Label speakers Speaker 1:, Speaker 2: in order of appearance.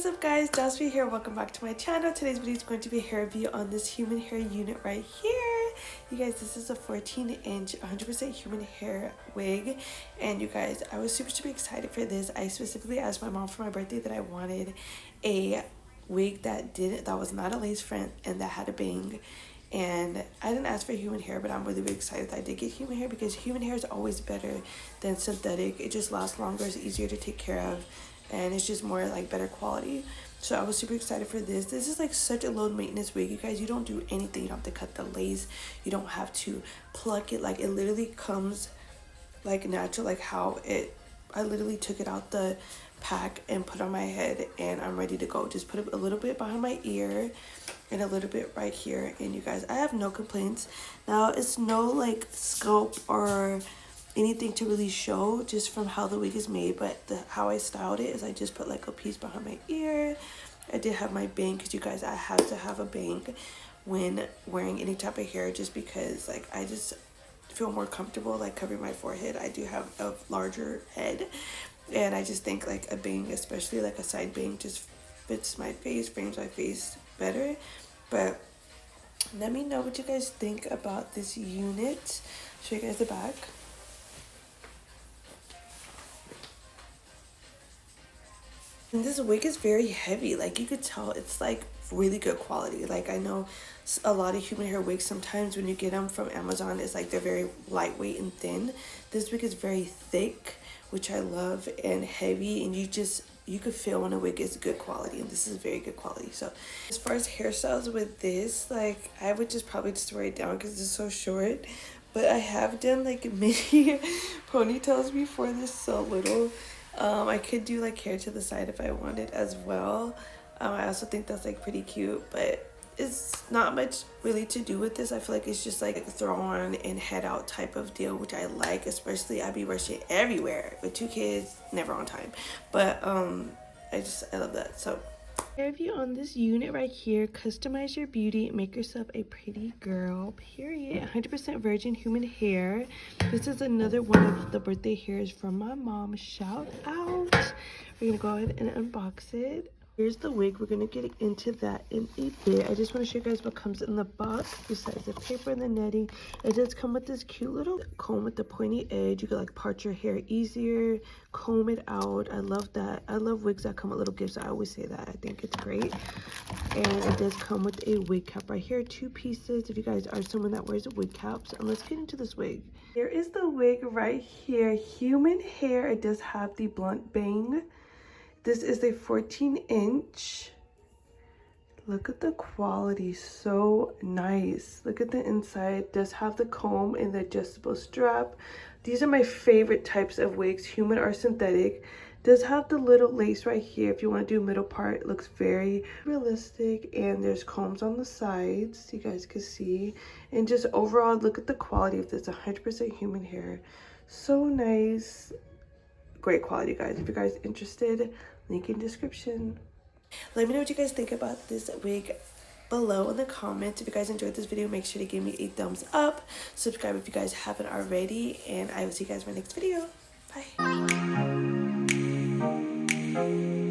Speaker 1: What's up guys, Dassahmariee here. Welcome back to my channel. Today's video is going to be a hair review on this human hair unit right here. You guys, this is a 14-inch 100% human hair wig, and you guys, I was super excited for this. I specifically asked my mom for my birthday that I wanted a wig that was not a lace front and that had a bang. And I didn't ask for human hair, but I'm really excited that I did get human hair because human hair is always better than synthetic. It just lasts longer, it's easier to take care of, and it's just more like better quality. So I was super excited for this. This is like such a low maintenance wig, you guys. You don't do anything. You don't have to cut the lace, you don't have to pluck it. Like, it literally comes like natural, like how I literally took it out the pack and put on my head, and I'm ready to go. Just put a little bit behind my ear and a little bit right here, and you guys, I have no complaints. Now, it's no like scope or anything to really show just from how the wig is made, but how I styled it is I just put like a piece behind my ear. I did have my bang because you guys, I have to have a bang when wearing any type of hair, just because like I just feel more comfortable like covering my forehead. I do have a larger head, and I just think like a bang, especially like a side bang, just fits my face, frames my face better. But let me know what you guys think about this unit. Show you guys the back. And this wig is very heavy. Like, you could tell it's like really good quality. Like, I know a lot of human hair wigs, sometimes when you get them from Amazon, it's like they're very lightweight and thin. This wig is very thick, which I love, and heavy, and you could feel when a wig is good quality, and this is very good quality. So as far as hairstyles with this, like, I would probably just wear it down because it's so short. But I have done like mini ponytails before. This is so little. I could do like hair to the side if I wanted as well. I also think that's like pretty cute, but it's not much really to do with this. I feel like it's just like a throw on and head out type of deal, which I like. Especially I be rushing everywhere with 2 kids, never on time. But I love that. So hair review on this unit right here. Customize your beauty, make yourself a pretty girl, period. 100% virgin human hair. This is another one of the birthday hairs from my mom. Shout out. We're gonna go ahead and unbox it. Here's the wig. We're gonna get into that in a bit. I just want to show you guys what comes in the box besides the paper and the netting. It does come with this cute little comb with the pointy edge. You can like part your hair easier, comb it out. I love that. I love wigs that come with little gifts. I always say that. I think it's great. And it does come with a wig cap right here, 2 pieces if you guys are someone that wears wig caps. And let's get into this wig. Here is the wig right here. Human hair. It does have the blunt bang. This is a 14-inch. Look at the quality, so nice. Look at the inside. It does have the comb and the adjustable strap. These are my favorite types of wigs, human or synthetic. Does have the little lace right here if you want to do middle part. It looks very realistic, and there's combs on the sides, you guys can see. And just overall, look at the quality of this. 100% human hair, so nice. Great quality, guys. If you guys are interested, link in description. Let me know what you guys think about this wig below in the comments. If you guys enjoyed this video, make sure to give me a thumbs up, subscribe if you guys haven't already, and I will see you guys in my next video. Bye.